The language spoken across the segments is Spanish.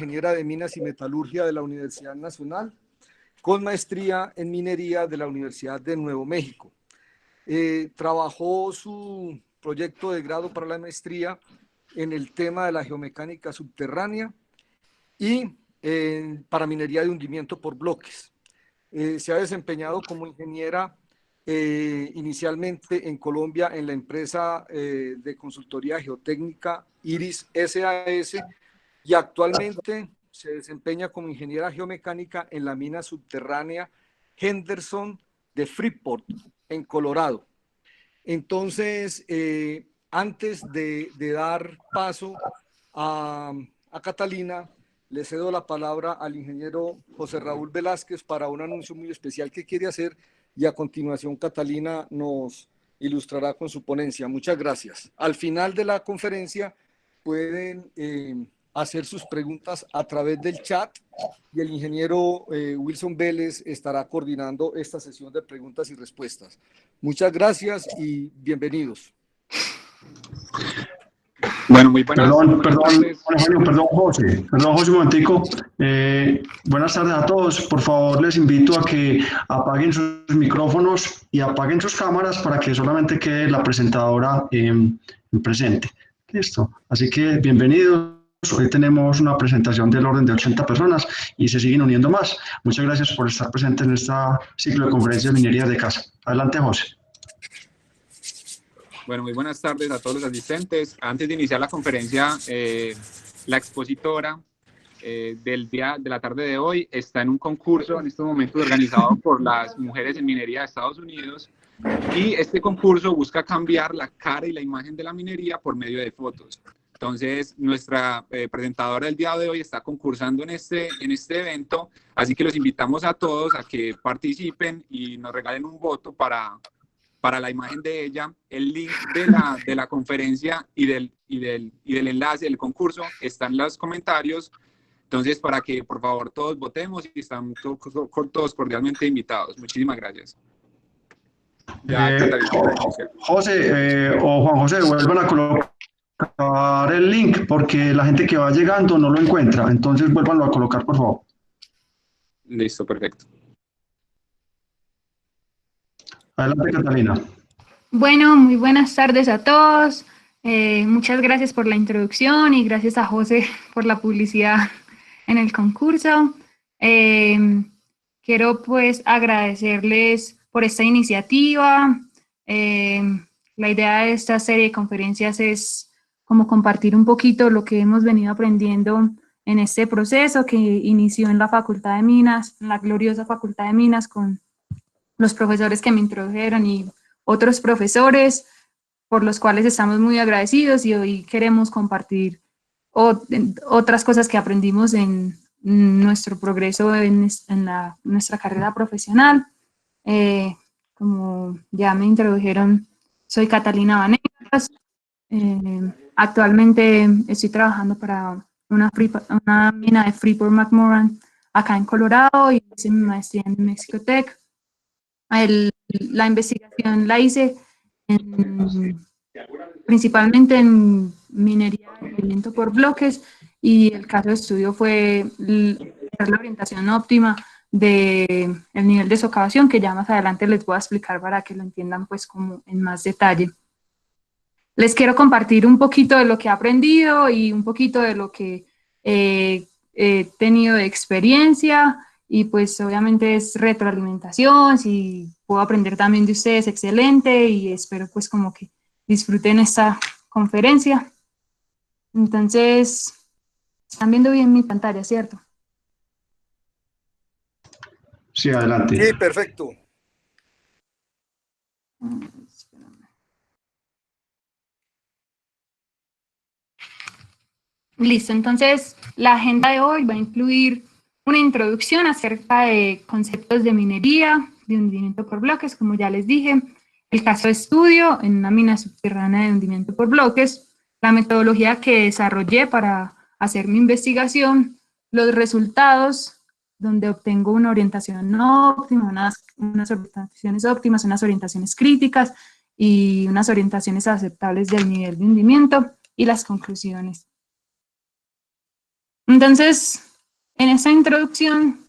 ingeniera de Minas y Metalurgia de la Universidad Nacional, con maestría en minería de la Universidad de Nuevo México. Trabajó su proyecto de grado para la maestría en el tema de la geomecánica subterránea y para minería de hundimiento por bloques. Se ha desempeñado como ingeniera inicialmente en Colombia en la empresa de consultoría geotécnica Iris SAS y actualmente se desempeña como ingeniera geomecánica en la mina subterránea Henderson de Freeport, en Colorado. Entonces, antes de dar paso a Catalina, le cedo la palabra al ingeniero José Raúl Velázquez para un anuncio muy especial que quiere hacer y a continuación Catalina nos ilustrará con su ponencia. Muchas gracias. Al final de la conferencia pueden hacer sus preguntas a través del chat y el ingeniero Wilson Vélez estará coordinando esta sesión de preguntas y respuestas. Muchas gracias y bienvenidos. Bueno, muy buenas Perdón, José, un momentico. Buenas tardes a todos. Por favor, les invito a que apaguen sus micrófonos y apaguen sus cámaras para que solamente quede la presentadora presente. Listo. Así que bienvenidos. Hoy tenemos una presentación del orden de 80 personas y se siguen uniendo más. Muchas gracias por estar presentes en este ciclo de conferencias de minería de casa. Adelante, José. Bueno, muy buenas tardes a todos los asistentes. Antes de iniciar la conferencia, la expositora del día de la tarde de hoy está en un concurso en estos momentos organizado por las mujeres en minería de Estados Unidos, y este concurso busca cambiar la cara y la imagen de la minería por medio de fotos. Entonces, nuestra presentadora del día de hoy está concursando en este evento, así que los invitamos a todos a que participen y nos regalen un voto para la imagen de ella. El link de la conferencia y del enlace del concurso está en los comentarios. Entonces, para que por favor todos votemos y están todos cordialmente invitados. Muchísimas gracias. José o Juan José, vuelvan a colocar el link porque la gente que va llegando no lo encuentra. Entonces, vuélvanlo a colocar, por favor. Listo, perfecto. Adelante, Catalina. Bueno, muy buenas tardes a todos. Muchas gracias por la introducción y gracias a José por la publicidad en el concurso. Quiero pues agradecerles por esta iniciativa. La idea de esta serie de conferencias es como compartir un poquito lo que hemos venido aprendiendo en este proceso que inició en la Facultad de Minas, en la gloriosa Facultad de Minas, con los profesores que me introdujeron y otros profesores por los cuales estamos muy agradecidos, y hoy queremos compartir otras cosas que aprendimos en nuestro progreso en nuestra carrera profesional. Como ya me introdujeron, soy Catalina Vanegas. Actualmente estoy trabajando para una mina de Freeport-McMoRan acá en Colorado y hice mi maestría en Mexicotec. La investigación la hice principalmente en minería de hundimiento por bloques, y el caso de estudio fue la orientación óptima del nivel de socavación, que ya más adelante les voy a explicar para que lo entiendan pues como en más detalle. Les quiero compartir un poquito de lo que he aprendido y un poquito de lo que he tenido de experiencia, y pues obviamente es retroalimentación. Si puedo aprender también de ustedes, excelente, y espero pues como que disfruten esta conferencia. Entonces, están viendo bien mi pantalla, ¿cierto? Sí, adelante. Sí, perfecto. Listo, entonces la agenda de hoy va a incluir una introducción acerca de conceptos de minería, de hundimiento por bloques, como ya les dije, el caso de estudio en una mina subterránea de hundimiento por bloques, la metodología que desarrollé para hacer mi investigación, los resultados donde obtengo una orientación óptima, unas orientaciones óptimas, unas orientaciones críticas y unas orientaciones aceptables del nivel de hundimiento, y las conclusiones. Entonces, en esta introducción,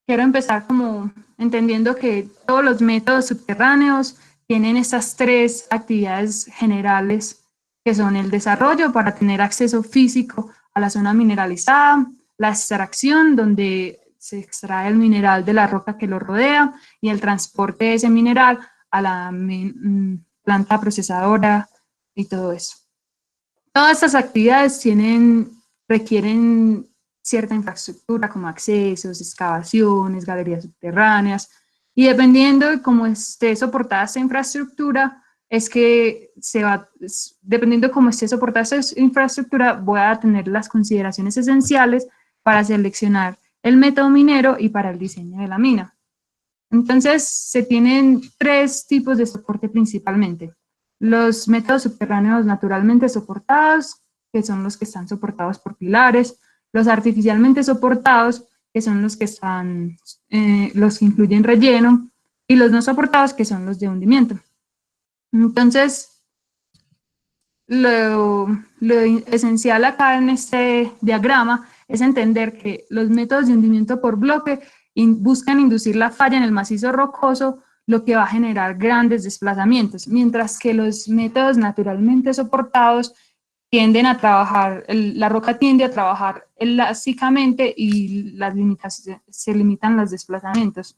quiero empezar como entendiendo que todos los métodos subterráneos tienen estas tres actividades generales, que son el desarrollo para tener acceso físico a la zona mineralizada, la extracción, donde se extrae el mineral de la roca que lo rodea, y el transporte de ese mineral a la planta procesadora y todo eso. Todas estas actividades requieren cierta infraestructura como accesos, excavaciones, galerías subterráneas, y dependiendo de cómo esté soportada esta infraestructura, dependiendo de cómo esté soportada esta infraestructura, voy a tener las consideraciones esenciales para seleccionar el método minero y para el diseño de la mina. Entonces, se tienen tres tipos de soporte principalmente. Los métodos subterráneos naturalmente soportados, que son los que están soportados por pilares; los artificialmente soportados, que son los que incluyen relleno; y los no soportados, que son los de hundimiento. Entonces, lo esencial acá en este diagrama es entender que los métodos de hundimiento por bloque buscan inducir la falla en el macizo rocoso, lo que va a generar grandes desplazamientos, mientras que los métodos naturalmente soportados tienden a trabajar, la roca tiende a trabajar elásticamente y se limitan los desplazamientos.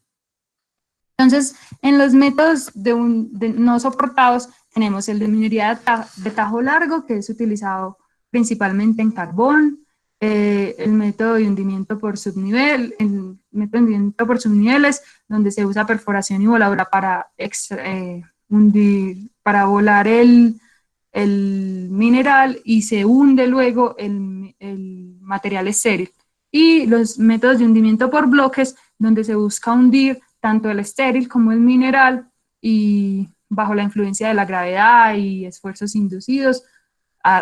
Entonces, en los métodos no soportados tenemos el de minería de tajo largo, que es utilizado principalmente en carbón; el método de hundimiento por subnivel, el método de hundimiento por subniveles, donde se usa perforación y voladura para volar el mineral y se hunde luego el material estéril; y los métodos de hundimiento por bloques, donde se busca hundir tanto el estéril como el mineral, y bajo la influencia de la gravedad y esfuerzos inducidos,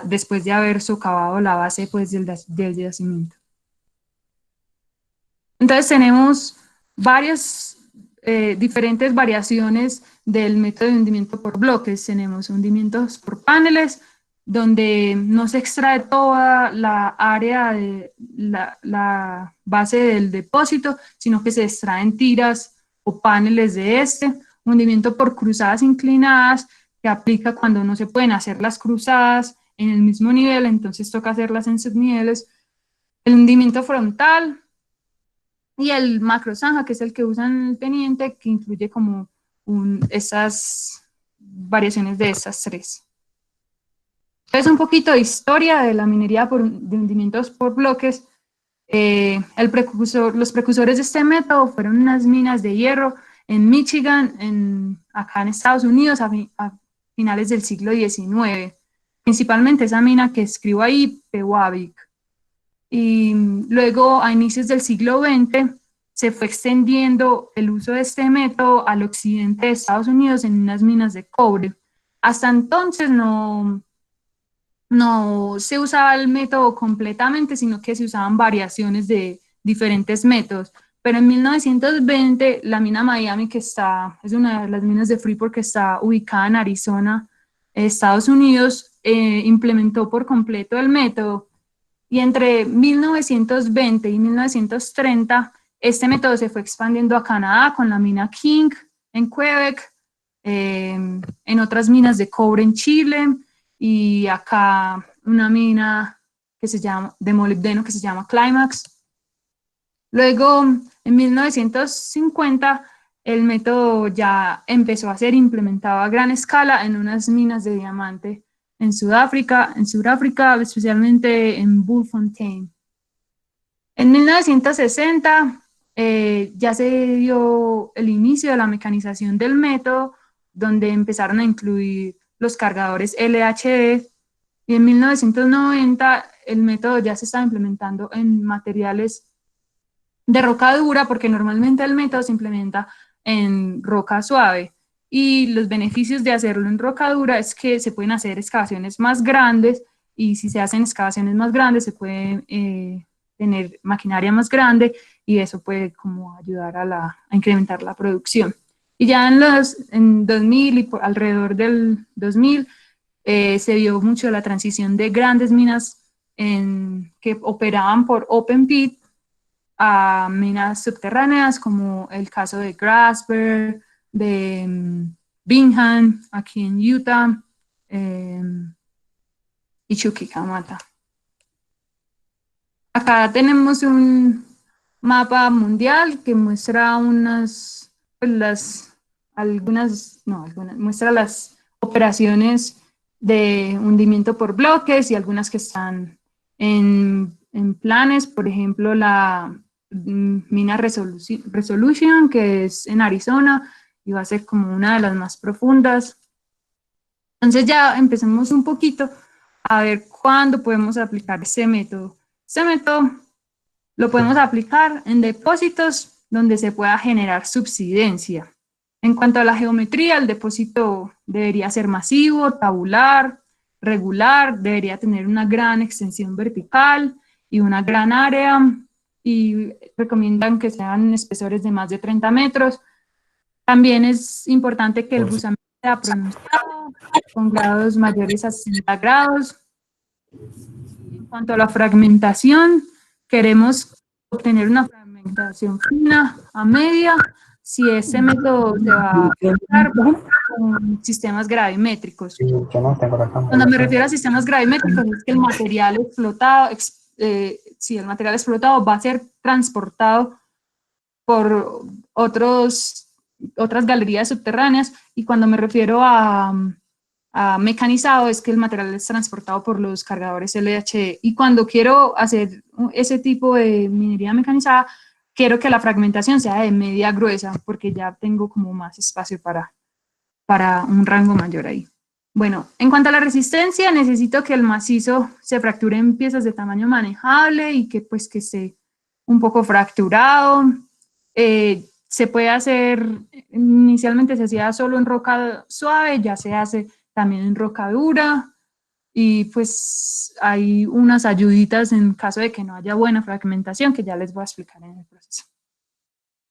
después de haber socavado la base pues, del yacimiento. Entonces tenemos varias diferentes variaciones del método de hundimiento por bloques. Tenemos hundimientos por paneles, donde no se extrae toda la área de la base del depósito, sino que se extraen tiras o paneles de hundimiento por cruzadas inclinadas, que aplica cuando no se pueden hacer las cruzadas en el mismo nivel, entonces toca hacerlas en subniveles; el hundimiento frontal; y el macro zanja, que es el que usan el teniente, que incluye como esas variaciones de estas tres. Entonces, un poquito de historia de la minería de hundimientos por bloques. Los precursores de este método fueron unas minas de hierro en Michigan, acá en Estados Unidos, a finales del siglo XIX. Principalmente esa mina que escribo ahí, Pewabic. Y luego, a inicios del siglo XX, se fue extendiendo el uso de este método al occidente de Estados Unidos en unas minas de cobre. Hasta entonces no se usaba el método completamente, sino que se usaban variaciones de diferentes métodos. Pero en 1920, la mina Miami, es una de las minas de Freeport que está ubicada en Arizona, Estados Unidos, implementó por completo el método. Y entre 1920 y 1930, este método se fue expandiendo a Canadá con la mina King en Quebec, en otras minas de cobre en Chile, y acá una mina de molibdeno que se llama Climax. Luego, en 1950, el método ya empezó a ser implementado a gran escala en unas minas de diamante en Sudáfrica, especialmente en Bulfontein. En 1960 ya se dio el inicio de la mecanización del método, donde empezaron a incluir los cargadores LHD, y en 1990 el método ya se estaba implementando en materiales de roca dura, porque normalmente el método se implementa en roca suave. Y los beneficios de hacerlo en roca dura es que se pueden hacer excavaciones más grandes, y si se hacen excavaciones más grandes se puede tener maquinaria más grande, y eso puede como ayudar a incrementar la producción. Y ya en 2000 y alrededor del 2000 se vio mucho la transición de grandes minas que operaban por open pit a minas subterráneas, como el caso de Grasberg, de Bingham, aquí en Utah, y Chuquicamata. Acá tenemos un mapa mundial que muestra muestra las operaciones de hundimiento por bloques y algunas que están en planes, por ejemplo, la mina Resolution, que es en Arizona, y va a ser como una de las más profundas. Entonces ya empecemos un poquito a ver cuándo podemos aplicar ese método. Este método lo podemos aplicar en depósitos donde se pueda generar subsidencia. En cuanto a la geometría, el depósito debería ser masivo, tabular, regular, debería tener una gran extensión vertical y una gran área, y recomiendan que sean espesores de más de 30 metros. También es importante que el buzamiento sea pronunciado, con grados mayores a 60 grados. En cuanto a la fragmentación, queremos obtener una fragmentación fina a media, si ese método se va a aplicar con sistemas gravimétricos. Cuando me refiero a sistemas gravimétricos, es que el material explotado, el material explotado va a ser transportado por otras galerías subterráneas, y cuando me refiero a mecanizado es que el material es transportado por los cargadores LHD. Y cuando quiero hacer ese tipo de minería mecanizada, quiero que la fragmentación sea de media gruesa, porque ya tengo como más espacio para un rango mayor ahí. Bueno, en cuanto a la resistencia, necesito que el macizo se fracture en piezas de tamaño manejable y que pues que esté un poco fracturado. Se puede hacer, inicialmente se hacía solo en roca suave, ya se hace también en roca dura, y pues hay unas ayuditas en caso de que no haya buena fragmentación, que ya les voy a explicar en el proceso.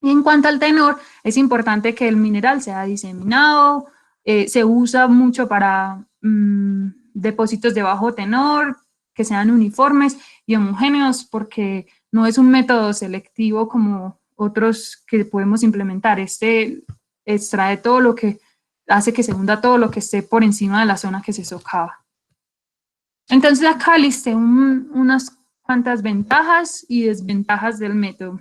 Y en cuanto al tenor, es importante que el mineral sea diseminado, se usa mucho para depósitos de bajo tenor, que sean uniformes y homogéneos, porque no es un método selectivo como otros que podemos implementar. Este extrae todo lo que hace que se hunda todo lo que esté por encima de la zona que se socava. Entonces acá listé unas cuantas ventajas y desventajas del método.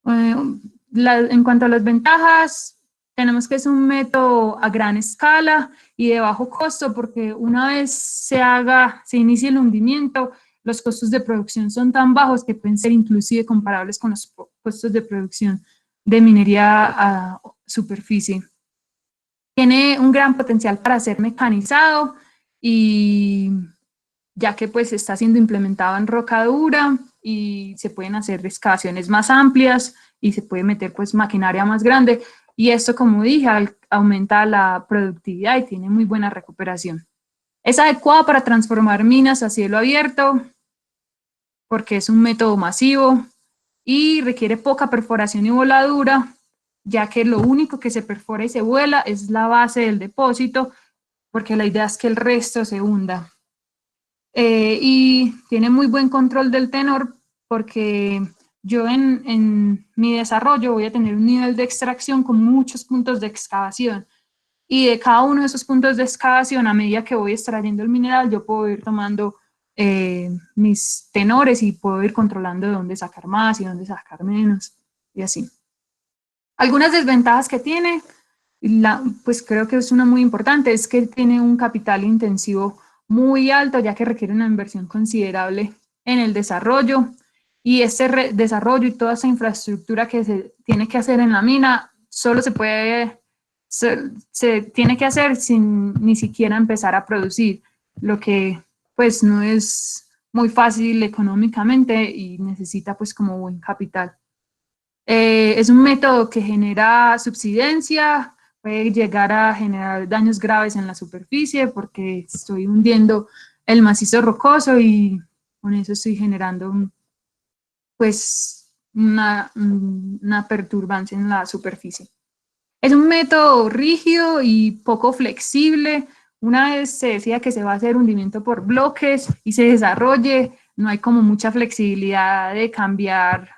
En cuanto a las ventajas, tenemos que es un método a gran escala y de bajo costo, porque una vez se inicie el hundimiento, los costos de producción son tan bajos que pueden ser inclusive comparables con los costos de producción de minería a superficie. Tiene un gran potencial para ser mecanizado, y ya que pues está siendo implementado en roca dura y se pueden hacer excavaciones más amplias y se puede meter pues maquinaria más grande, y esto, como dije, aumenta la productividad y tiene muy buena recuperación. Es adecuado para transformar minas a cielo abierto porque es un método masivo y requiere poca perforación y voladura, ya que lo único que se perfora y se vuela es la base del depósito, porque la idea es que el resto se hunda. Y tiene muy buen control del tenor, porque yo en mi desarrollo voy a tener un nivel de extracción con muchos puntos de excavación, y de cada uno de esos puntos de excavación, a medida que voy extrayendo el mineral, yo puedo ir tomando mis tenores y puedo ir controlando de dónde sacar más y dónde sacar menos, y así. Algunas desventajas que tiene, pues creo que es una muy importante, es que tiene un capital intensivo muy alto, ya que requiere una inversión considerable en el desarrollo, y este desarrollo y toda esa infraestructura que se tiene que hacer en la mina solo se tiene que hacer sin ni siquiera empezar a producir, lo que pues no es muy fácil económicamente y necesita pues como buen capital. Es un método que genera subsidencia, puede llegar a generar daños graves en la superficie porque estoy hundiendo el macizo rocoso y con eso estoy generando pues una perturbancia en la superficie. Es un método rígido y poco flexible, una vez se decía que se va a hacer hundimiento por bloques y se desarrolle, no hay como mucha flexibilidad de cambiar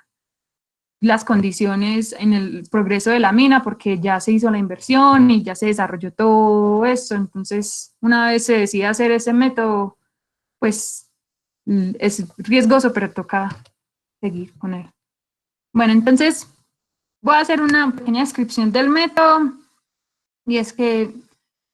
las condiciones en el progreso de la mina porque ya se hizo la inversión y ya se desarrolló todo esto. Entonces, una vez se decide hacer ese método, pues es riesgoso, pero toca seguir con él. Bueno, entonces voy a hacer una pequeña descripción del método, y es que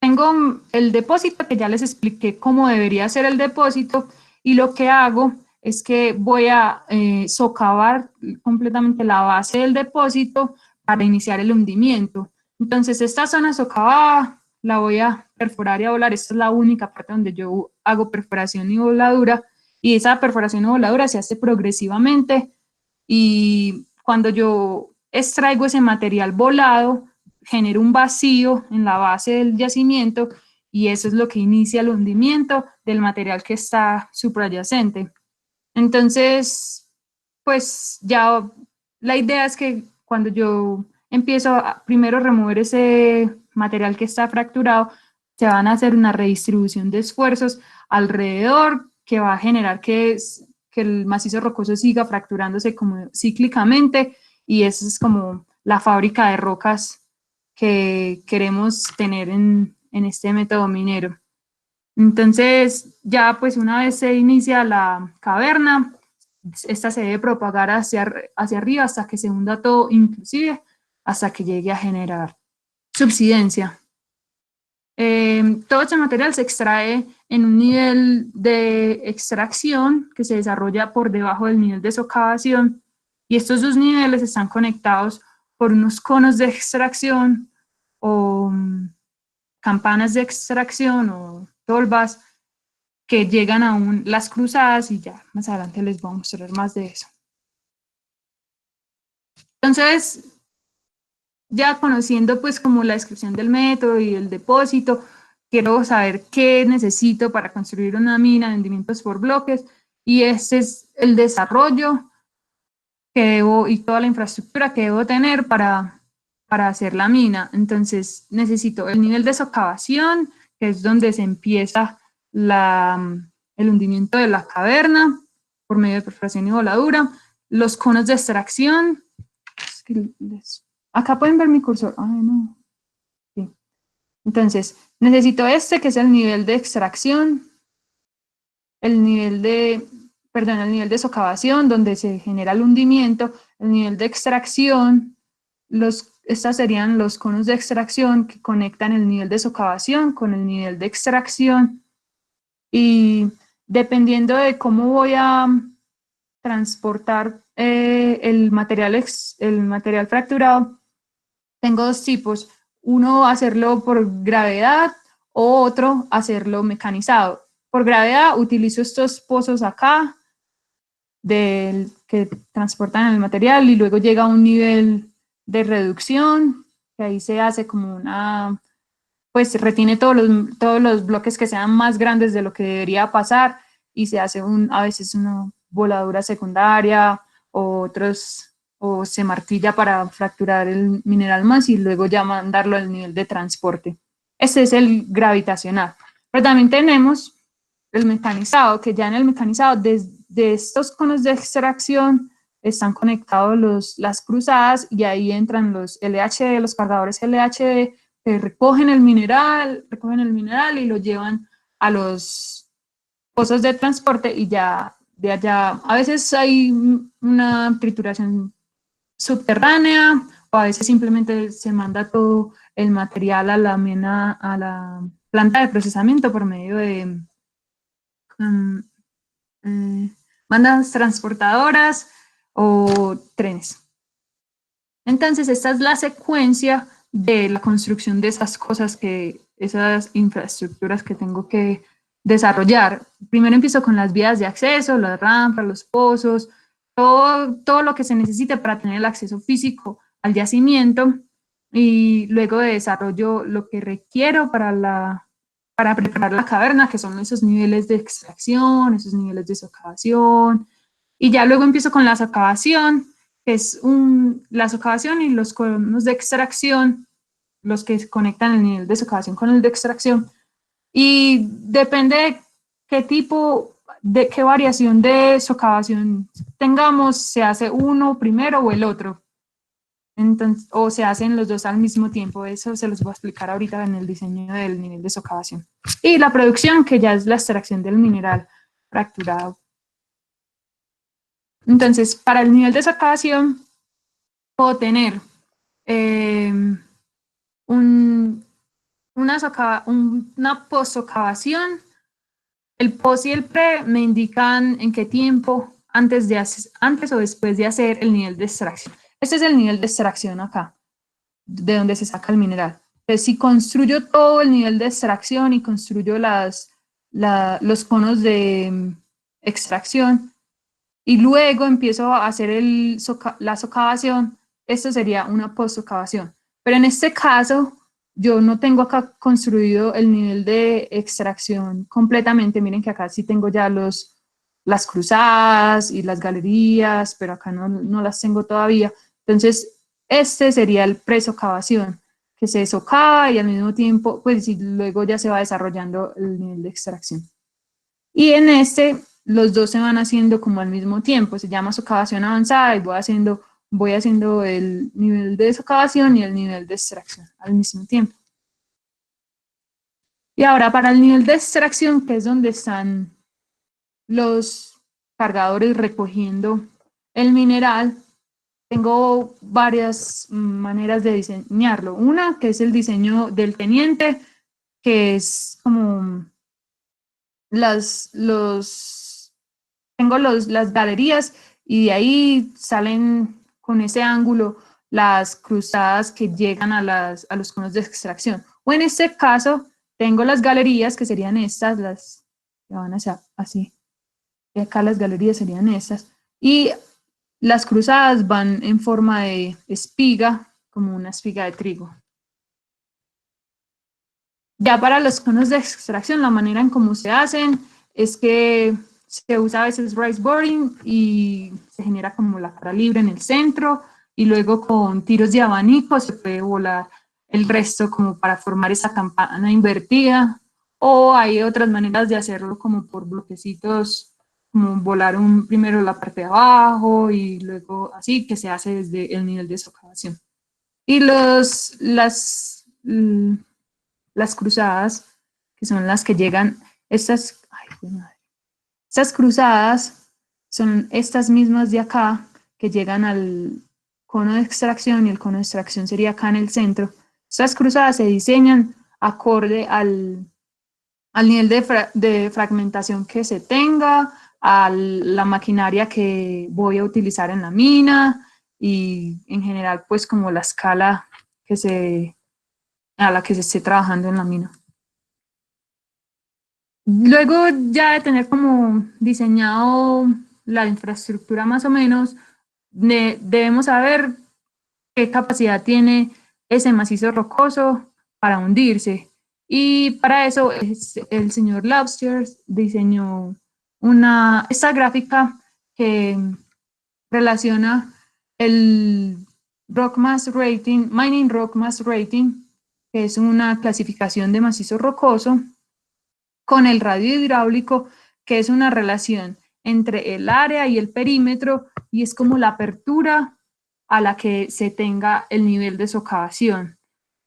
tengo el depósito, que ya les expliqué cómo debería ser el depósito, y lo que hago es que voy a socavar completamente la base del depósito para iniciar el hundimiento. Entonces, esta zona socavada la voy a perforar y a volar. Esta es la única parte donde yo hago perforación y voladura, y esa perforación y voladura se hace progresivamente, y cuando yo extraigo ese material volado, genero un vacío en la base del yacimiento, y eso es lo que inicia el hundimiento del material que está suprayacente. Entonces, pues ya la idea es que cuando yo empiezo a primero remover ese material que está fracturado, se van a hacer una redistribución de esfuerzos alrededor que va a generar que el macizo rocoso siga fracturándose como cíclicamente, y esa es como la fábrica de rocas que queremos tener en este método minero. Entonces, ya pues una vez se inicia la caverna, esta se debe propagar hacia arriba hasta que se hunda todo, inclusive hasta que llegue a generar subsidencia. Todo este material se extrae en un nivel de extracción que se desarrolla por debajo del nivel de socavación, y estos dos niveles están conectados por unos conos de extracción o campanas de extracción o tolvas que llegan a las cruzadas, y ya más adelante les voy a mostrar más de eso. Entonces, ya conociendo pues como la descripción del método y el depósito, quiero saber qué necesito para construir una mina de hundimientos por bloques, y este es el desarrollo que debo y toda la infraestructura que debo tener para hacer la mina. Entonces necesito el nivel de socavación, que es donde se empieza el hundimiento de la caverna por medio de perforación y voladura, los conos de extracción. Acá pueden ver mi cursor. Ay, no. Sí. Entonces necesito que es el nivel de extracción, el nivel de socavación, donde se genera el hundimiento, el nivel de extracción. Estos serían los conos de extracción que conectan el nivel de socavación con el nivel de extracción, y dependiendo de cómo voy a transportar el material fracturado, tengo dos tipos: uno hacerlo por gravedad o otro hacerlo mecanizado. Por gravedad utilizo estos pozos acá que transportan el material, y luego llega a un nivel de reducción, que ahí se hace como pues retiene todos los bloques que sean más grandes de lo que debería pasar, y se hace a veces una voladura secundaria, o se martilla para fracturar el mineral más y luego ya mandarlo al nivel de transporte. Este es el gravitacional. Pero también tenemos el mecanizado, que ya en el mecanizado, desde estos conos de extracción están conectados las cruzadas, y ahí entran los LHD, los cargadores LHD, que recogen el mineral y lo llevan a los pozos de transporte, y ya de allá a veces hay una trituración subterránea, o a veces simplemente se manda todo el material a la mina, a la planta de procesamiento por medio de bandas transportadoras o trenes. Entonces, esta es la secuencia de la construcción de esas cosas, esas infraestructuras que tengo que desarrollar. Primero empiezo con las vías de acceso, las rampas, los pozos, todo lo que se necesite para tener el acceso físico al yacimiento, y luego desarrollo lo que requiero para preparar la caverna, que son esos niveles de extracción, esos niveles de socavación, y ya luego empiezo con la socavación, que es la socavación y los conos de extracción, los que conectan el nivel de socavación con el de extracción. Y depende de qué tipo, de qué variación de socavación tengamos, se hace uno primero o el otro. Entonces, o se hacen los dos al mismo tiempo. Eso se los voy a explicar ahorita en el diseño del nivel de socavación. Y la producción, que ya es la extracción del mineral fracturado. Entonces, para el nivel de socavación, puedo tener una post-socavación. El post y el pre me indican en qué tiempo, antes o después de hacer el nivel de extracción. Este es el nivel de extracción acá, de donde se saca el mineral. Entonces, si construyo todo el nivel de extracción y construyo los conos de extracción y luego empiezo a hacer la socavación, esto sería una post-socavación. Pero en este caso, yo no tengo acá construido el nivel de extracción completamente. Miren que acá sí tengo ya las cruzadas y las galerías, pero acá no las tengo todavía. Entonces, este sería el pre-socavación, que se socava y al mismo tiempo, pues y luego ya se va desarrollando el nivel de extracción. Y en este, los dos se van haciendo como al mismo tiempo, se llama socavación avanzada y voy haciendo el nivel de socavación y el nivel de extracción al mismo tiempo. Y ahora para el nivel de extracción, que es donde están los cargadores recogiendo el mineral, tengo varias maneras de diseñarlo. Una, que es el diseño del teniente, que es como tengo las galerías y de ahí salen con ese ángulo las cruzadas que llegan a los conos de extracción. O en este caso, tengo las galerías, que serían estas, las que van hacia así. Y acá las galerías serían estas. Y las cruzadas van en forma de espiga, como una espiga de trigo. Ya para los conos de extracción, la manera en cómo se hacen es que se usa a veces rice boring y se genera como la cara libre en el centro y luego con tiros de abanico se puede volar el resto como para formar esa campana invertida, o hay otras maneras de hacerlo como por bloquecitos, como volar primero la parte de abajo y luego así, que se hace desde el nivel de socavación. Y las cruzadas, que son las que llegan, estas cruzadas son estas mismas de acá, que llegan al cono de extracción, y el cono de extracción sería acá en el centro. Estas cruzadas se diseñan acorde al nivel de fragmentación que se tenga, a la maquinaria que voy a utilizar en la mina, y en general pues como la escala a la que se esté trabajando en la mina. Luego ya de tener como diseñado la infraestructura más o menos, debemos saber qué capacidad tiene ese macizo rocoso para hundirse. Y para eso el señor Lobster diseñó esta gráfica que relaciona el Rock Mass Rating, Mining Rock Mass Rating, que es una clasificación de macizo rocoso, con el radio hidráulico, que es una relación entre el área y el perímetro, y es como la apertura a la que se tenga el nivel de socavación.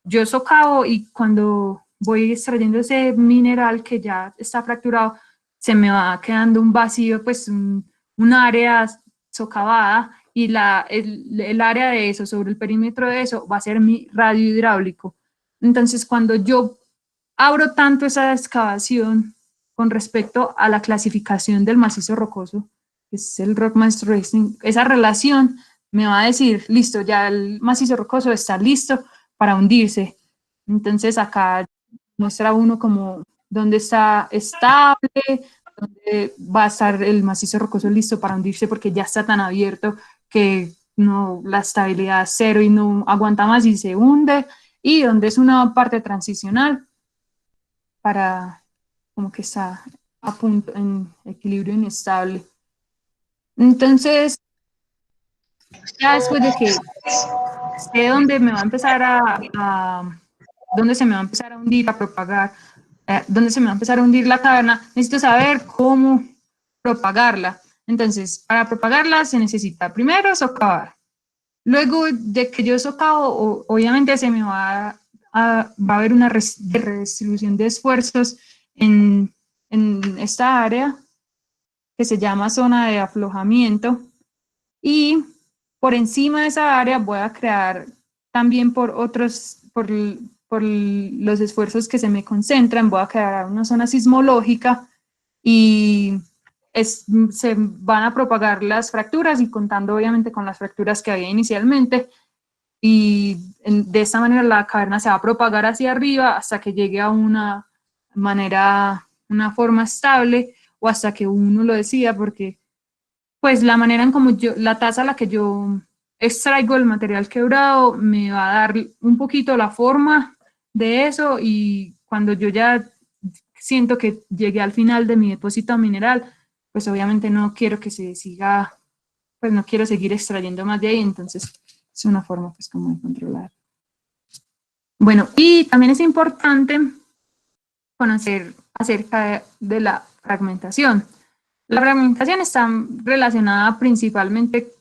Yo socavo y cuando voy extrayendo ese mineral que ya está fracturado, se me va quedando un vacío, pues un área socavada, y el área de eso, sobre el perímetro de eso, va a ser mi radio hidráulico. Entonces, cuando yo abro tanto esa excavación con respecto a la clasificación del macizo rocoso, que es el Rock Mass Rating, esa relación me va a decir, listo, ya el macizo rocoso está listo para hundirse. Entonces acá muestra uno como dónde está estable, dónde va a estar el macizo rocoso listo para hundirse, porque ya está tan abierto que la estabilidad es cero y no aguanta más y se hunde, y donde es una parte transicional para como que está a punto, en equilibrio inestable. Entonces, ya después de que sé dónde me va a empezar dónde se me va a empezar a hundir, a propagar donde se me va a empezar a hundir la caverna, necesito saber cómo propagarla. Entonces, para propagarla se necesita primero socavar. Luego de que yo socavo, obviamente se me va a haber una redistribución de esfuerzos en esta área que se llama zona de aflojamiento, y por encima de esa área voy a crear también por los esfuerzos que se me concentran, voy a crear una zona sismológica y se van a propagar las fracturas, y contando obviamente con las fracturas que había inicialmente, y de esta manera la caverna se va a propagar hacia arriba hasta que llegue a una forma estable, o hasta que uno lo decida, porque pues la manera en como la tasa a la que yo extraigo el material quebrado me va a dar un poquito la forma de eso, y cuando yo ya siento que llegué al final de mi depósito mineral, pues obviamente no quiero que se siga, pues no quiero seguir extrayendo más de ahí, entonces es una forma pues como de controlar. Bueno, y también es importante conocer acerca de la fragmentación. La fragmentación está relacionada principalmente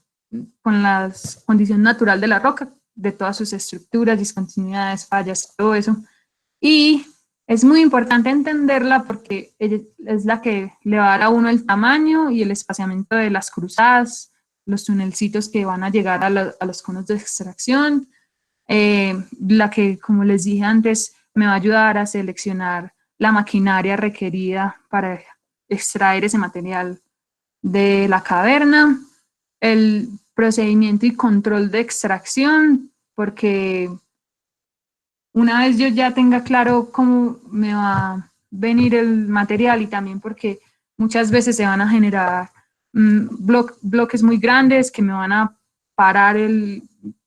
con la condición natural de la roca, de todas sus estructuras, discontinuidades, fallas, todo eso. Y es muy importante entenderla porque es la que le va a dar a uno el tamaño y el espaciamiento de las cruzadas, los tunelcitos que van a llegar a los conos de extracción, la que, como les dije antes, me va a ayudar a seleccionar la maquinaria requerida para extraer ese material de la caverna, el procedimiento y control de extracción, porque una vez yo ya tenga claro cómo me va a venir el material, y también porque muchas veces se van a generar bloques muy grandes que me van a parar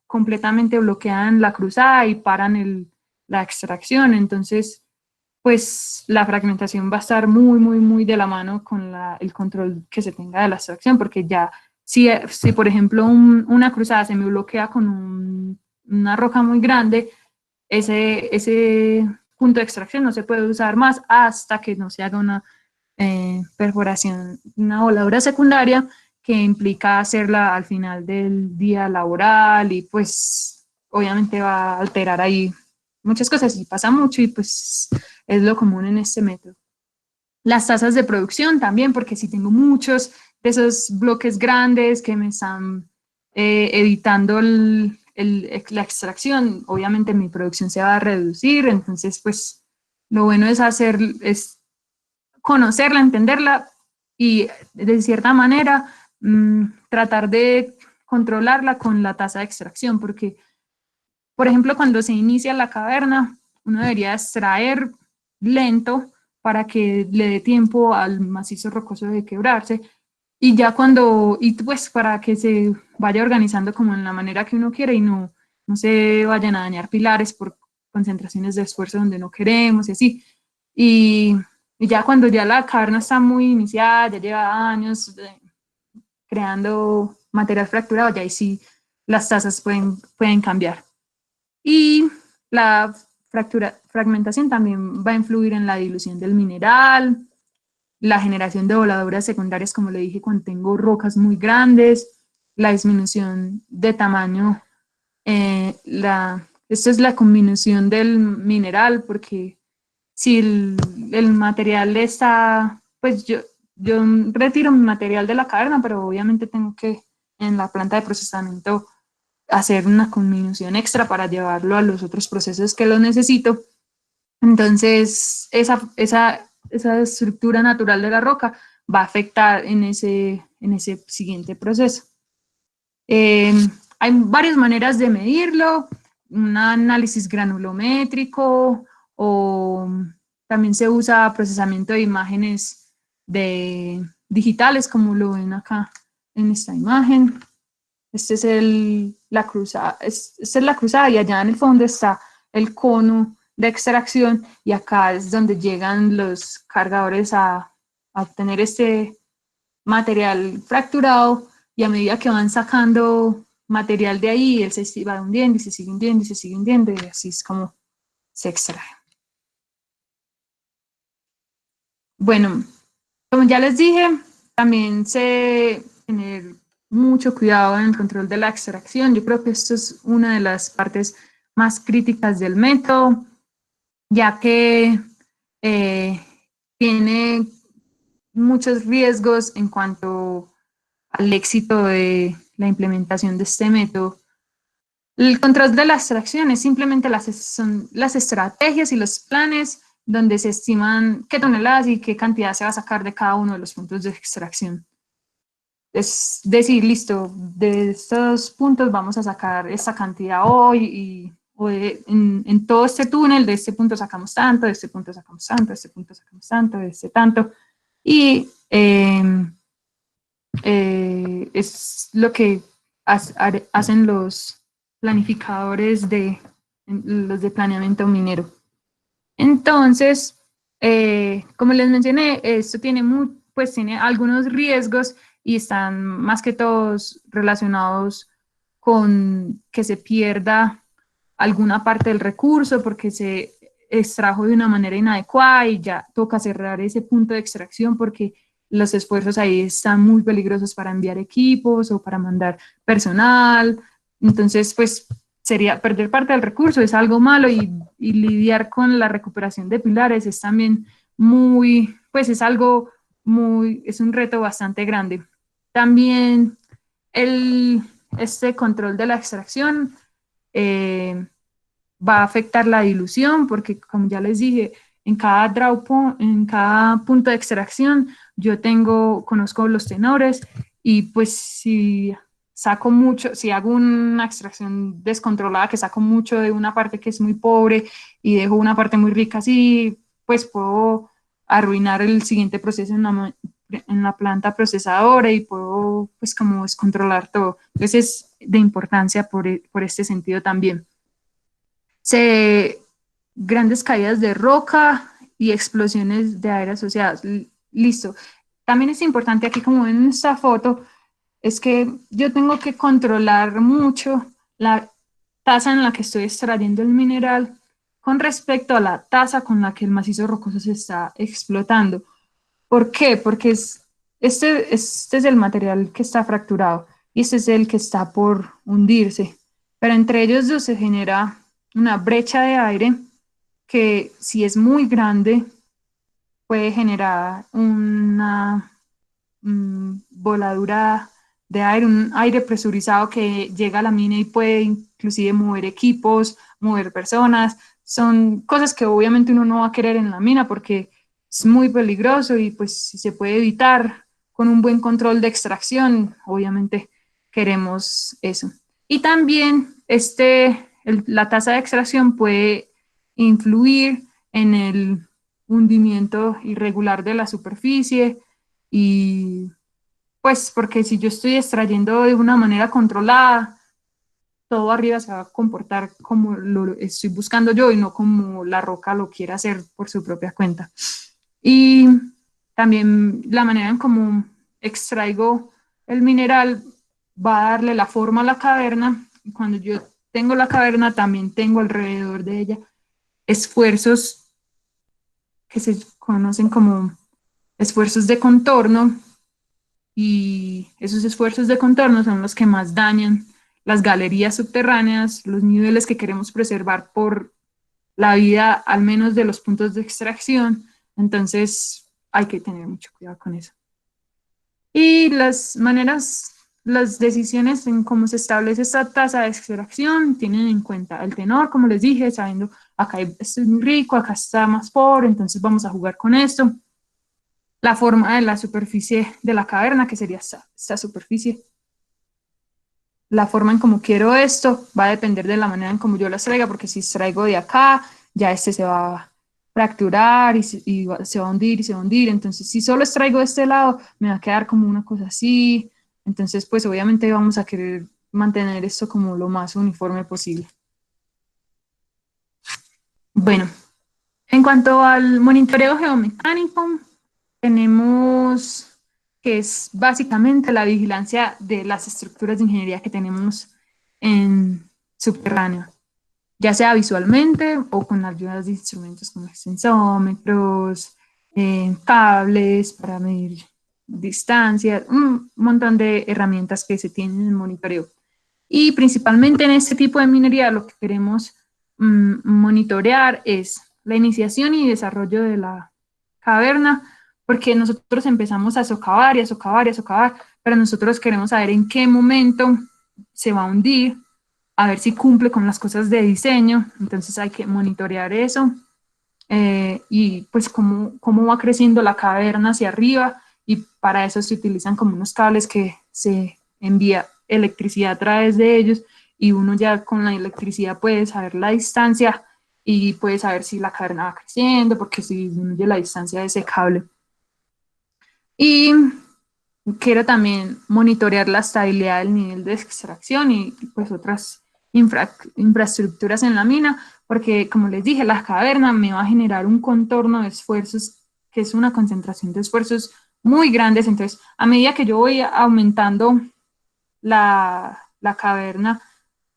completamente bloquean la cruzada y paran la extracción. Entonces, pues la fragmentación va a estar muy, muy, muy de la mano con el control que se tenga de la extracción, porque ya si por ejemplo una cruzada se me bloquea con una roca muy grande, ese punto de extracción no se puede usar más hasta que no se haga una perforación, una voladura secundaria, que implica hacerla al final del día laboral, y pues obviamente va a alterar ahí muchas cosas, y pasa mucho, y pues es lo común en este método. Las tasas de producción también, porque si tengo muchos de esos bloques grandes que me están evitando la extracción, obviamente mi producción se va a reducir. Entonces, pues lo bueno es conocerla, entenderla, y de cierta manera tratar de controlarla con la tasa de extracción, porque, por ejemplo, cuando se inicia la caverna, uno debería extraer lento para que le dé tiempo al macizo rocoso de quebrarse, y ya pues para que se vaya organizando como en la manera que uno quiere, y no se vayan a dañar pilares por concentraciones de esfuerzo donde no queremos, y así. Y ya cuando ya la caverna está muy iniciada, ya lleva años creando material fracturado, ya ahí sí las tasas pueden cambiar. Y la fragmentación también va a influir en la dilución del mineral, la generación de voladuras secundarias, como le dije, cuando tengo rocas muy grandes, la disminución de tamaño, esto es la disminución del mineral, porque si el material está, pues yo retiro mi material de la caverna, pero obviamente tengo que en la planta de procesamiento hacer una disminución extra para llevarlo a los otros procesos que lo necesito. Entonces, esa estructura natural de la roca va a afectar en ese siguiente proceso. Hay varias maneras de medirlo, un análisis granulométrico, o también se usa procesamiento de imágenes digitales, como lo ven acá en esta imagen. Esta es la cruzada, y allá en el fondo está el cono de extracción, y acá es donde llegan los cargadores a obtener este material fracturado, y a medida que van sacando material de ahí, él se va hundiendo y se sigue hundiendo y se sigue hundiendo, y así es como se extrae. Bueno, como ya les dije, también se tener mucho cuidado en el control de la extracción. Yo creo que esto es una de las partes más críticas del método, ya que tiene muchos riesgos en cuanto al éxito de la implementación de este método. El control de la extracción es simplemente son las estrategias y los planes donde se estiman qué toneladas y qué cantidad se va a sacar de cada uno de los puntos de extracción. Es decir, listo, de estos puntos vamos a sacar esta cantidad hoy en todo este túnel, de este punto sacamos tanto, de este punto sacamos tanto, de este punto sacamos tanto, de este tanto. Y es lo que hacen los planificadores los de planeamiento minero. Entonces, como les mencioné, esto tiene algunos riesgos y están más que todos relacionados con que se pierda alguna parte del recurso porque se extrajo de una manera inadecuada y ya toca cerrar ese punto de extracción porque los esfuerzos ahí están muy peligrosos para enviar equipos o para mandar personal. Entonces, pues sería perder parte del recurso, es algo malo y lidiar con la recuperación de pilares es también pues es un reto bastante grande. También este control de la extracción va a afectar la dilución porque, como ya les dije, en cada punto de extracción yo conozco los tenores y pues si hago una extracción descontrolada que saco mucho de una parte que es muy pobre y dejo una parte muy rica así, pues puedo arruinar el siguiente proceso en la planta procesadora y puedo pues como descontrolar todo. Entonces es de importancia por este sentido también. Grandes caídas de roca y explosiones de aire asociadas. Listo. También es importante aquí, como ven en esta foto, es que yo tengo que controlar mucho la tasa en la que estoy extrayendo el mineral con respecto a la tasa con la que el macizo rocoso se está explotando. ¿Por qué? Porque este es el material que está fracturado y este es el que está por hundirse. Pero entre ellos dos se genera una brecha de aire que si es muy grande puede generar una voladura de aire, un aire presurizado que llega a la mina y puede inclusive mover equipos, mover personas. Son cosas que obviamente uno no va a querer en la mina porque es muy peligroso y pues si se puede evitar con un buen control de extracción, obviamente queremos eso. Y también la tasa de extracción puede influir en el hundimiento irregular de la superficie y pues porque si yo estoy extrayendo de una manera controlada, todo arriba se va a comportar como lo estoy buscando yo y no como la roca lo quiere hacer por su propia cuenta. Y también la manera en cómo extraigo el mineral va a darle la forma a la caverna. Y cuando yo tengo la caverna, también tengo alrededor de ella esfuerzos que se conocen como esfuerzos de contorno, y esos esfuerzos de contorno son los que más dañan las galerías subterráneas, los niveles que queremos preservar por la vida, al menos de los puntos de extracción. Entonces hay que tener mucho cuidado con eso. Y las decisiones en cómo se establece esta tasa de extracción tienen en cuenta el tenor, como les dije, sabiendo acá esto es muy rico, acá está más pobre, entonces vamos a jugar con esto. La forma de la superficie de la caverna, que sería esta superficie. La forma en cómo quiero esto va a depender de la manera en cómo yo la extraiga, porque si extraigo de acá, ya se va a fracturar y se va a hundir y se va a hundir. Entonces, si solo extraigo de este lado, me va a quedar como una cosa así. Entonces, pues obviamente vamos a querer mantener esto como lo más uniforme posible. Bueno, en cuanto al monitoreo geomecánico, tenemos que es básicamente la vigilancia de las estructuras de ingeniería que tenemos en subterráneo, ya sea visualmente o con las ayudas de instrumentos como extensómetros, cables para medir distancias, un montón de herramientas que se tienen en el monitoreo. Y principalmente en este tipo de minería lo que queremos monitorear es la iniciación y desarrollo de la caverna, porque nosotros empezamos a socavar y a socavar y a socavar, pero nosotros queremos saber en qué momento se va a hundir, a ver si cumple con las cosas de diseño, entonces hay que monitorear eso, y pues cómo va creciendo la caverna hacia arriba, y para eso se utilizan como unos cables que se envía electricidad a través de ellos, y uno ya con la electricidad puede saber la distancia y puede saber si la caverna va creciendo, porque si disminuye la distancia de ese cable. Y quiero también monitorear la estabilidad del nivel de extracción y pues otras infraestructuras en la mina, porque como les dije, la caverna me va a generar un contorno de esfuerzos que es una concentración de esfuerzos muy grandes. Entonces, a medida que yo voy aumentando la caverna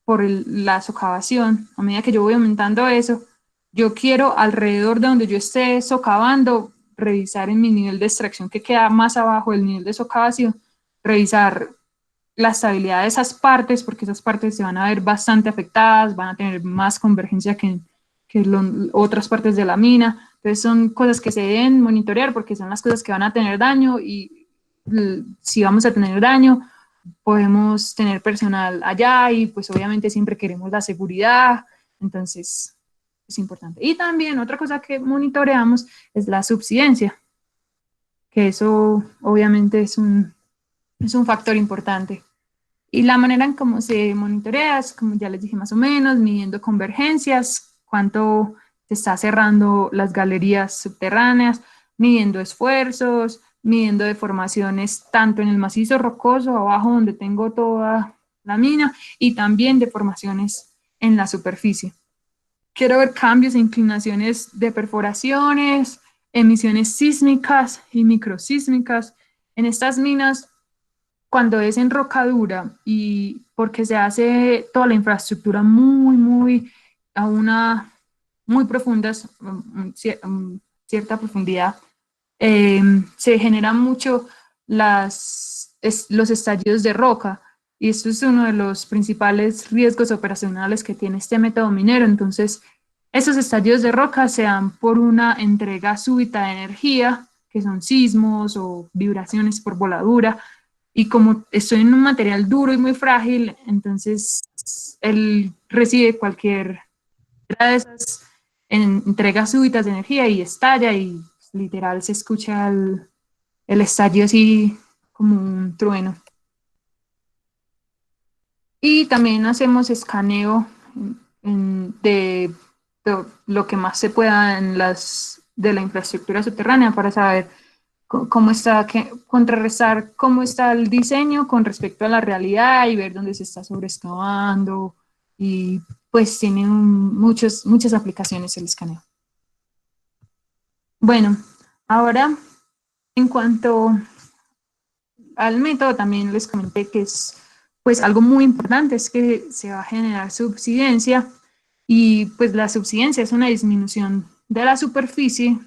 por la socavación, a medida que yo voy aumentando eso, yo quiero alrededor de donde yo esté socavando, revisar en mi nivel de extracción que queda más abajo del nivel de socavación, revisar la estabilidad de esas partes, porque esas partes se van a ver bastante afectadas, van a tener más convergencia que otras partes de la mina. Entonces son cosas que se deben monitorear porque son las cosas que van a tener daño, y si vamos a tener daño, podemos tener personal allá y pues obviamente siempre queremos la seguridad, entonces es importante. Y también otra cosa que monitoreamos es la subsidencia, que eso obviamente es un factor importante. Y la manera en cómo se monitorea es, como ya les dije más o menos, midiendo convergencias, cuánto se está cerrando las galerías subterráneas, midiendo esfuerzos, midiendo deformaciones tanto en el macizo rocoso abajo donde tengo toda la mina, y también deformaciones en la superficie. Quiero ver cambios e inclinaciones de perforaciones, emisiones sísmicas y microsísmicas. En estas minas, cuando es en roca dura y porque se hace toda la infraestructura muy a una muy profundas, cierta profundidad, se generan mucho los estallidos de roca, y esto es uno de los principales riesgos operacionales que tiene este método minero. Entonces, esos estallidos de roca se dan por una entrega súbita de energía, que son sismos o vibraciones por voladura, y como estoy en un material duro y muy frágil, entonces él recibe cualquier de esas entregas súbitas de energía y estalla, y literal se escucha el estallido así como un trueno. Y también hacemos escaneo de lo que más se pueda de la infraestructura subterránea para saber cómo está, contrarrestar cómo está el diseño con respecto a la realidad y ver dónde se está sobreexcavando, y pues tiene muchas aplicaciones el escaneo. Bueno, ahora en cuanto al método, también les comenté que es pues algo muy importante, es que se va a generar subsidencia, y pues la subsidencia es una disminución de la superficie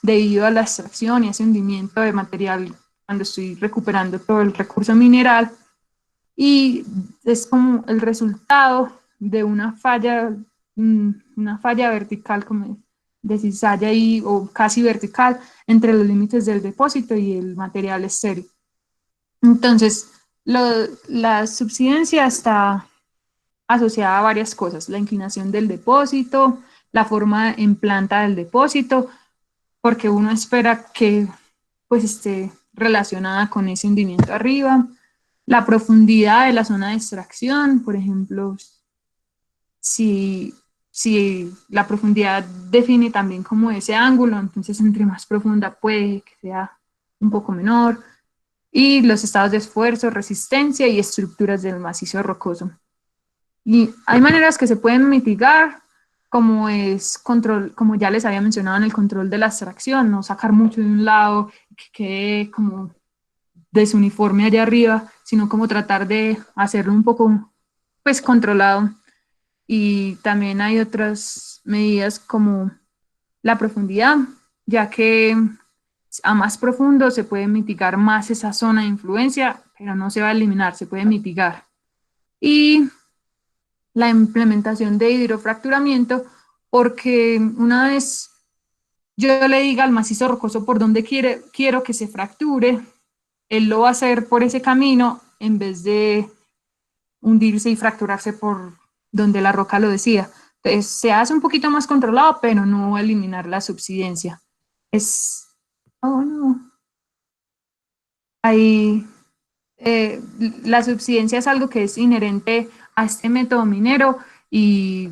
debido a la extracción y ese hundimiento de material cuando estoy recuperando todo el recurso mineral, y es como el resultado de una falla vertical, como de cizalla o casi vertical, entre los límites del depósito y el material estéril. Entonces, la subsidencia está asociada a varias cosas: la inclinación del depósito, la forma en planta del depósito, porque uno espera que pues esté relacionada con ese hundimiento arriba, la profundidad de la zona de extracción, por ejemplo, si la profundidad define también como ese ángulo, entonces entre más profunda puede que sea un poco menor, y los estados de esfuerzo, resistencia y estructuras del macizo rocoso. Y hay maneras que se pueden mitigar, como es control, como ya les había mencionado, en el control de la extracción, no sacar mucho de un lado, que quede como desuniforme allá arriba, sino como tratar de hacerlo un poco pues controlado. Y también hay otras medidas como la profundidad, ya que a más profundo se puede mitigar más esa zona de influencia, pero no se va a eliminar, se puede mitigar. Y la implementación de hidrofracturamiento, porque una vez yo le diga al macizo rocoso por dónde quiero que se fracture, él lo va a hacer por ese camino en vez de hundirse y fracturarse por donde la roca lo decida. Entonces se hace un poquito más controlado, pero no va a eliminar la subsidencia. Oh, no. Ahí, la subsidencia es algo que es inherente a este método minero y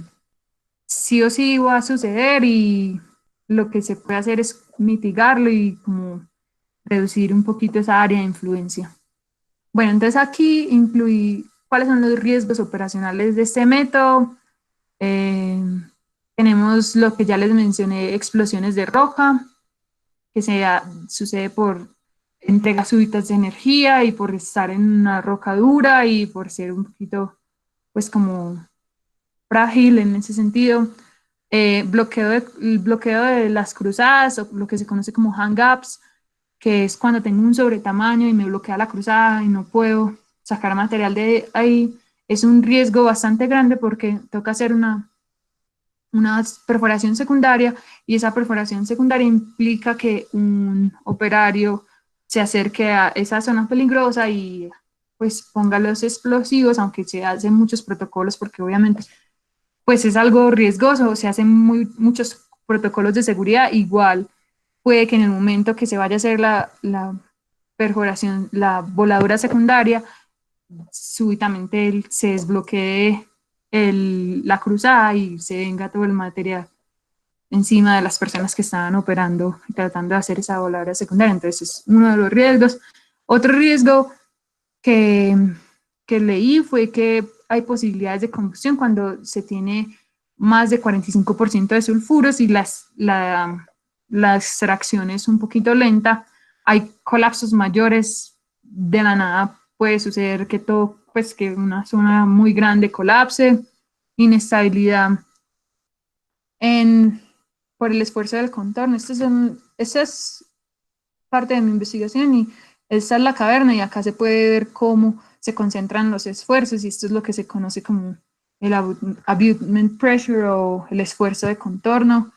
sí o sí va a suceder, y lo que se puede hacer es mitigarlo y como reducir un poquito esa área de influencia. Bueno, entonces aquí incluí cuáles son los riesgos operacionales de este método. Tenemos lo que ya les mencioné, explosiones de roca, que sucede por entregas súbitas de energía y por estar en una roca dura y por ser un poquito, pues como frágil en ese sentido. El bloqueo de las cruzadas, o lo que se conoce como hang-ups, que es cuando tengo un sobretamaño y me bloquea la cruzada y no puedo sacar material de ahí. Es un riesgo bastante grande porque toca hacer una perforación secundaria, y esa perforación secundaria implica que un operario se acerque a esa zona peligrosa y pues ponga los explosivos, aunque se hacen muchos protocolos porque obviamente pues es algo riesgoso, se hacen muchos protocolos de seguridad. Igual puede que en el momento que se vaya a hacer la perforación, la voladura secundaria, súbitamente se desbloquee la cruzada y se venga todo el material encima de las personas que estaban operando y tratando de hacer esa voladura secundaria. Entonces es uno de los riesgos. Otro riesgo que leí fue que hay posibilidades de combustión cuando se tiene más de 45% de sulfuros y la extracción es un poquito lenta. Hay colapsos mayores, de la nada puede suceder que todo, pues que una zona muy grande colapse, inestabilidad por el esfuerzo del contorno. Esta es parte de mi investigación, y esta es la caverna, y acá se puede ver cómo se concentran los esfuerzos, y esto es lo que se conoce como el abutment pressure o el esfuerzo de contorno.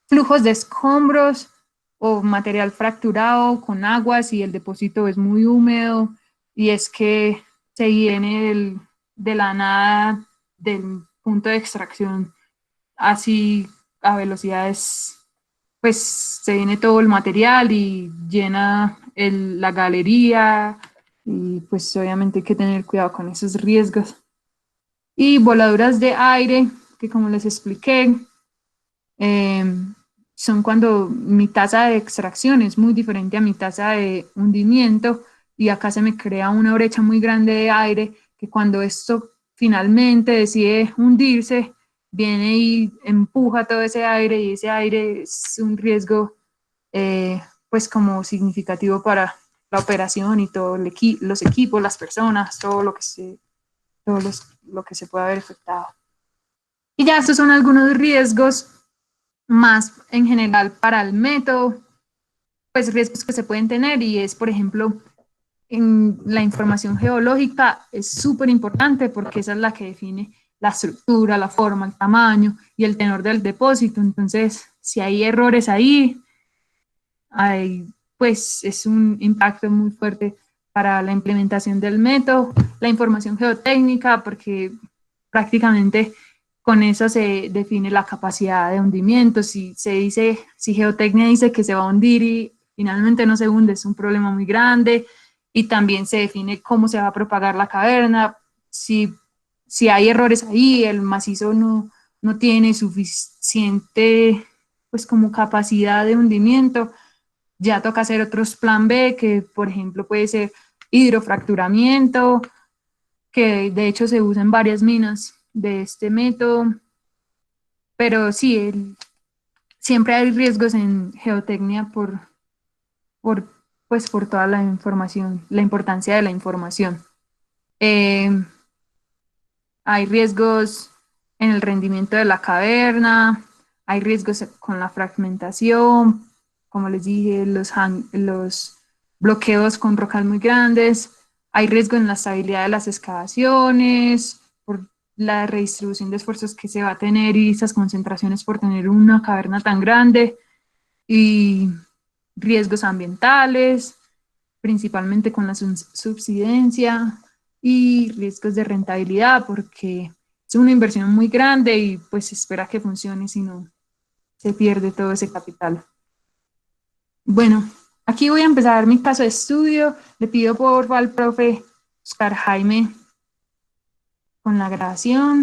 Flujos de escombros o material fracturado con aguas y el depósito es muy húmedo, y es que se viene de la nada del punto de extracción así a velocidades, pues se viene todo el material y llena la galería, y pues obviamente hay que tener cuidado con esos riesgos. Y voladuras de aire, que como les expliqué, son cuando mi tasa de extracción es muy diferente a mi tasa de hundimiento, y acá se me crea una brecha muy grande de aire que cuando esto finalmente decide hundirse, viene y empuja todo ese aire, y ese aire es un riesgo pues como significativo para la operación y todos los equipos, las personas, todo lo que se puede haber afectado. Y ya estos son algunos riesgos más en general para el método, pues riesgos que se pueden tener, y es, por ejemplo, en la información geológica es súper importante porque esa es la que define la estructura, la forma, el tamaño y el tenor del depósito. Entonces, si hay errores ahí, pues es un impacto muy fuerte para la implementación del método. La información geotécnica, porque prácticamente con eso se define la capacidad de hundimiento. Si geotecnia dice que se va a hundir y finalmente no se hunde, es un problema muy grande. Y también se define cómo se va a propagar la caverna. Si hay errores ahí, el macizo no tiene suficiente, pues como capacidad de hundimiento, ya toca hacer otros plan B, que por ejemplo puede ser hidrofracturamiento, que de hecho se usa en varias minas de este método. Pero sí, siempre hay riesgos en geotecnia pues por toda la información, la importancia de la información. Hay riesgos en el rendimiento de la caverna, hay riesgos con la fragmentación, como les dije, los bloqueos con rocas muy grandes, hay riesgo en la estabilidad de las excavaciones, por la redistribución de esfuerzos que se va a tener y esas concentraciones por tener una caverna tan grande, y riesgos ambientales, principalmente con la subsidencia, y riesgos de rentabilidad, porque es una inversión muy grande y pues se espera que funcione, si no se pierde todo ese capital. Bueno, aquí voy a empezar mi caso de estudio. Le pido por favor al profe Oscar Jaime con la grabación.